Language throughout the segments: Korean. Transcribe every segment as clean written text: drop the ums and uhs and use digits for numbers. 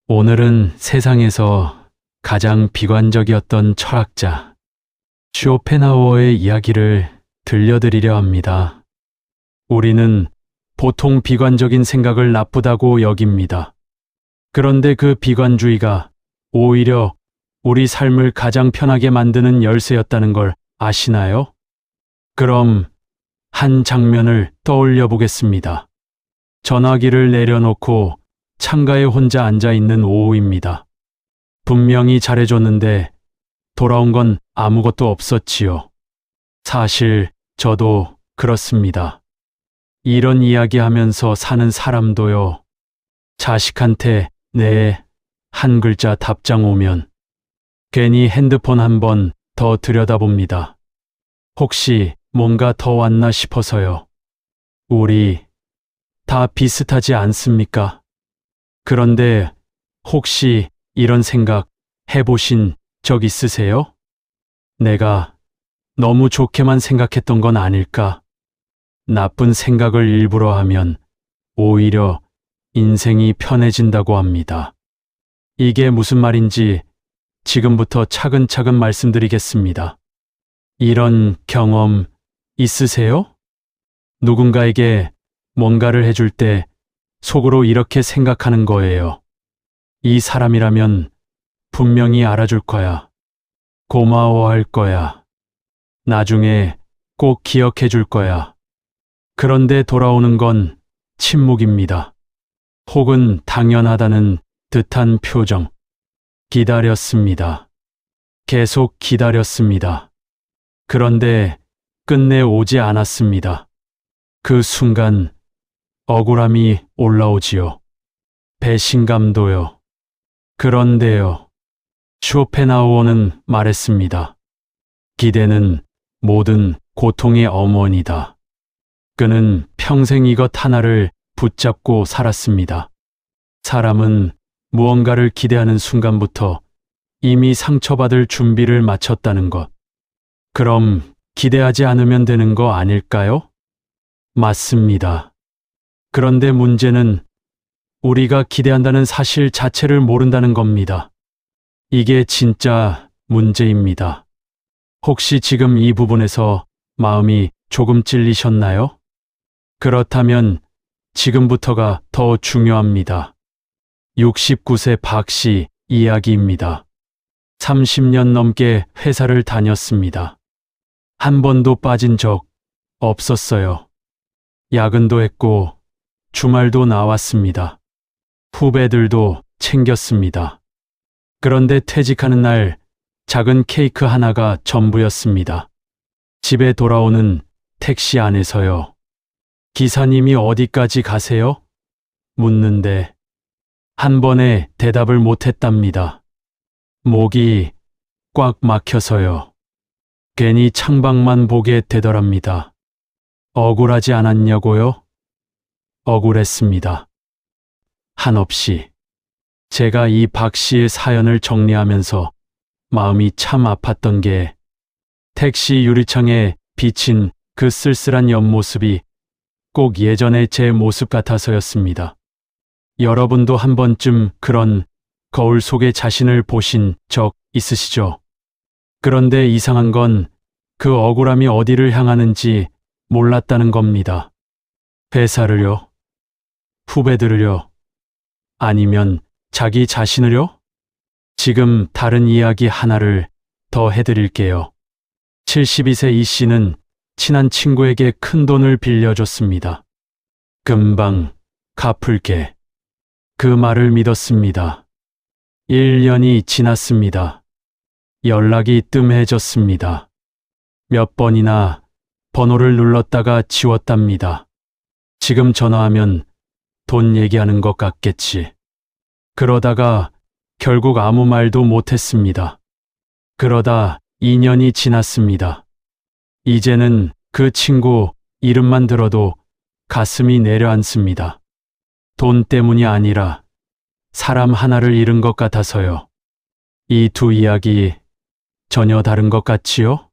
오늘은 세상에서 가장 비관적이었던 철학자 쇼펜하우어의 이야기를 들려드리려 합니다. 우리는 보통 비관적인 생각을 나쁘다고 여깁니다. 그런데 그 비관주의가 오히려 우리 삶을 가장 편하게 만드는 열쇠였다는 걸 아시나요? 그럼 한 장면을 떠올려 보겠습니다. 전화기를 내려놓고 창가에 혼자 앉아 있는 오후입니다. 분명히 잘해줬는데 돌아온 건 아무것도 없었지요. 사실 저도 그렇습니다. 이런 이야기하면서 사는 사람도요. 자식한테 네 한 글자 답장 오면 괜히 핸드폰 한 번 더 들여다봅니다. 혹시 뭔가 더 왔나 싶어서요. 우리 다 비슷하지 않습니까? 그런데 혹시 이런 생각 해보신 적 있으세요? 내가 너무 좋게만 생각했던 건 아닐까? 나쁜 생각을 일부러 하면 오히려 인생이 편해진다고 합니다. 이게 무슨 말인지 지금부터 차근차근 말씀드리겠습니다. 이런 경험 있으세요? 누군가에게 뭔가를 해줄 때 속으로 이렇게 생각하는 거예요. 이 사람이라면 분명히 알아줄 거야. 고마워할 거야. 나중에 꼭 기억해 줄 거야. 그런데 돌아오는 건 침묵입니다. 혹은 당연하다는 듯한 표정. 기다렸습니다. 계속 기다렸습니다. 그런데 끝내 오지 않았습니다. 그 순간 억울함이 올라오지요. 배신감도요. 그런데요. 쇼펜하우어는 말했습니다. 기대는 모든 고통의 어머니다. 그는 평생 이것 하나를 붙잡고 살았습니다. 사람은 무언가를 기대하는 순간부터 이미 상처받을 준비를 마쳤다는 것. 그럼 기대하지 않으면 되는 거 아닐까요? 맞습니다. 그런데 문제는 우리가 기대한다는 사실 자체를 모른다는 겁니다. 이게 진짜 문제입니다. 혹시 지금 이 부분에서 마음이 조금 찔리셨나요? 그렇다면 지금부터가 더 중요합니다. 69세 박 씨 이야기입니다. 30년 넘게 회사를 다녔습니다. 한 번도 빠진 적 없었어요. 야근도 했고 주말도 나왔습니다. 후배들도 챙겼습니다. 그런데 퇴직하는 날 작은 케이크 하나가 전부였습니다. 집에 돌아오는 택시 안에서요. 기사님이 어디까지 가세요? 묻는데 한 번에 대답을 못했답니다. 목이 꽉 막혀서요. 괜히 창밖만 보게 되더랍니다. 억울하지 않았냐고요? 억울했습니다. 한없이. 제가 이 박 씨의 사연을 정리하면서 마음이 참 아팠던 게 택시 유리창에 비친 그 쓸쓸한 옆모습이 꼭 예전의 제 모습 같아서였습니다. 여러분도 한 번쯤 그런 거울 속의 자신을 보신 적 있으시죠? 그런데 이상한 건 그 억울함이 어디를 향하는지 몰랐다는 겁니다. 회사를요? 후배들을요? 아니면 자기 자신을요? 지금 다른 이야기 하나를 더 해드릴게요. 72세 이 씨는 친한 친구에게 큰 돈을 빌려줬습니다. 금방 갚을게. 그 말을 믿었습니다. 1년이 지났습니다. 연락이 뜸해졌습니다. 몇 번이나 번호를 눌렀다가 지웠답니다. 지금 전화하면 돈 얘기하는 것 같겠지. 그러다가 결국 아무 말도 못했습니다. 그러다 2년이 지났습니다. 이제는 그 친구 이름만 들어도 가슴이 내려앉습니다. 돈 때문이 아니라 사람 하나를 잃은 것 같아서요. 이 두 이야기 전혀 다른 것 같지요?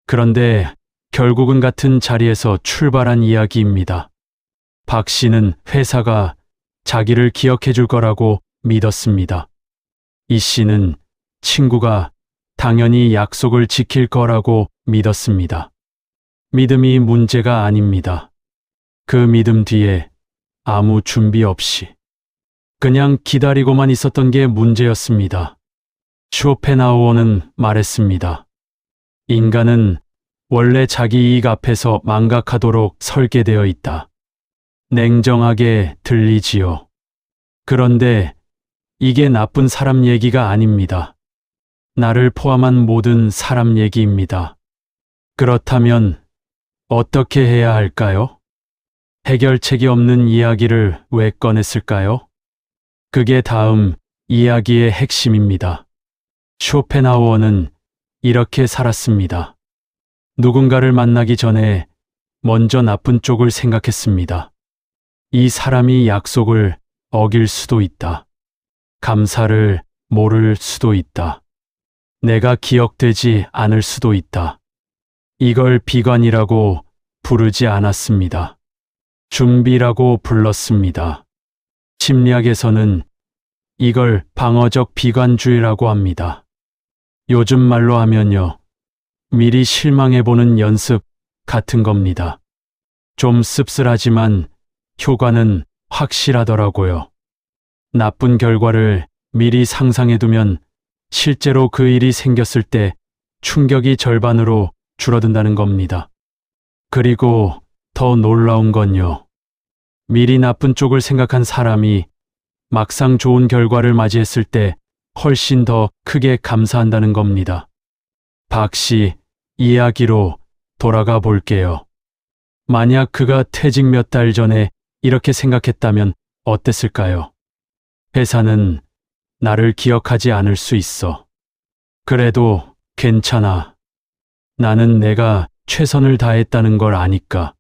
그런데 결국은 같은 자리에서 출발한 이야기입니다. 박 씨는 회사가 자기를 기억해 줄 거라고 믿었습니다. 이 씨는 친구가 당연히 약속을 지킬 거라고 믿었습니다. 믿음이 문제가 아닙니다. 그 믿음 뒤에 아무 준비 없이 그냥 기다리고만 있었던 게 문제였습니다. 쇼펜하우어는 말했습니다. 인간은 원래 자기 이익 앞에서 망각하도록 설계되어 있다. 냉정하게 들리지요. 그런데 이게 나쁜 사람 얘기가 아닙니다. 나를 포함한 모든 사람 얘기입니다. 그렇다면 어떻게 해야 할까요? 해결책이 없는 이야기를 왜 꺼냈을까요? 그게 다음 이야기의 핵심입니다. 쇼펜하우어는 이렇게 살았습니다. 누군가를 만나기 전에 먼저 나쁜 쪽을 생각했습니다. 이 사람이 약속을 어길 수도 있다. 감사를 모를 수도 있다. 내가 기억되지 않을 수도 있다. 이걸 비관이라고 부르지 않았습니다. 준비라고 불렀습니다. 심리학에서는 이걸 방어적 비관주의라고 합니다. 요즘 말로 하면요. 미리 실망해보는 연습 같은 겁니다. 좀 씁쓸하지만 효과는 확실하더라고요. 나쁜 결과를 미리 상상해두면 실제로 그 일이 생겼을 때 충격이 절반으로 줄어든다는 겁니다. 그리고 더 놀라운 건요. 미리 나쁜 쪽을 생각한 사람이 막상 좋은 결과를 맞이했을 때 훨씬 더 크게 감사한다는 겁니다. 박 씨 이야기로 돌아가 볼게요. 만약 그가 퇴직 몇 달 전에 이렇게 생각했다면 어땠을까요? 회사는 나를 기억하지 않을 수 있어. 그래도 괜찮아. 나는 내가 최선을 다했다는 걸 아니까.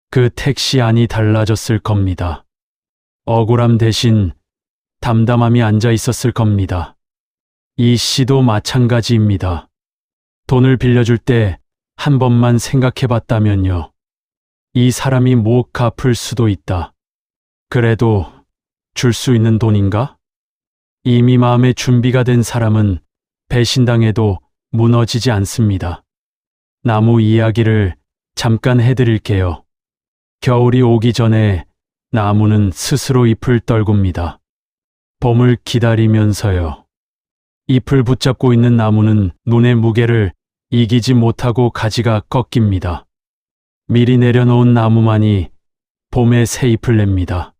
그 택시 안이 달라졌을 겁니다. 억울함 대신 담담함이 앉아 있었을 겁니다. 이 씨도 마찬가지입니다. 돈을 빌려줄 때 한 번만 생각해 봤다면요. 이 사람이 못 갚을 수도 있다. 그래도 줄 수 있는 돈인가? 이미 마음의 준비가 된 사람은 배신당해도 무너지지 않습니다. 나무 이야기를 잠깐 해드릴게요. 겨울이 오기 전에 나무는 스스로 잎을 떨굽니다. 봄을 기다리면서요. 잎을 붙잡고 있는 나무는 눈의 무게를 이기지 못하고 가지가 꺾입니다. 미리 내려놓은 나무만이 봄에 새 잎을 냅니다.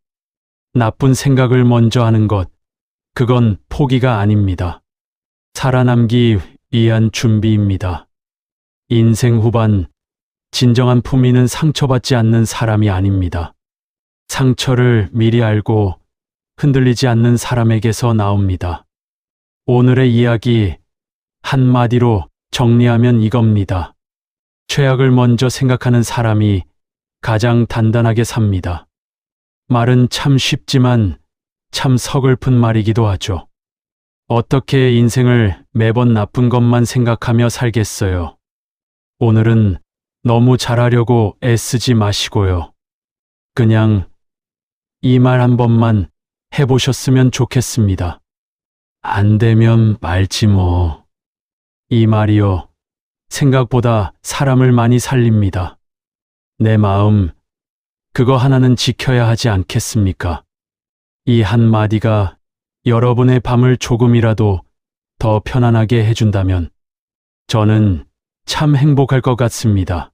나쁜 생각을 먼저 하는 것, 그건 포기가 아닙니다. 살아남기 위한 준비입니다. 인생 후반, 진정한 품위는 상처받지 않는 사람이 아닙니다. 상처를 미리 알고 흔들리지 않는 사람에게서 나옵니다. 오늘의 이야기 한마디로 정리하면 이겁니다. 최악을 먼저 생각하는 사람이 가장 단단하게 삽니다. 말은 참 쉽지만 참 서글픈 말이기도 하죠. 어떻게 인생을 매번 나쁜 것만 생각하며 살겠어요. 오늘은 너무 잘하려고 애쓰지 마시고요. 그냥 이 말 한 번만 해보셨으면 좋겠습니다. 안 되면 말지 뭐. 이 말이요. 생각보다 사람을 많이 살립니다. 내 마음, 그거 하나는 지켜야 하지 않겠습니까? 이 한마디가 여러분의 밤을 조금이라도 더 편안하게 해준다면 저는 참 행복할 것 같습니다.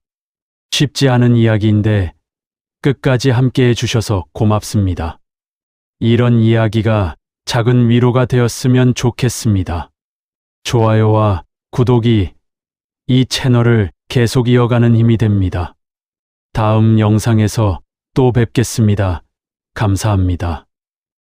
쉽지 않은 이야기인데 끝까지 함께 해주셔서 고맙습니다. 이런 이야기가 작은 위로가 되었으면 좋겠습니다. 좋아요와 구독이 이 채널을 계속 이어가는 힘이 됩니다. 다음 영상에서 또 뵙겠습니다. 감사합니다.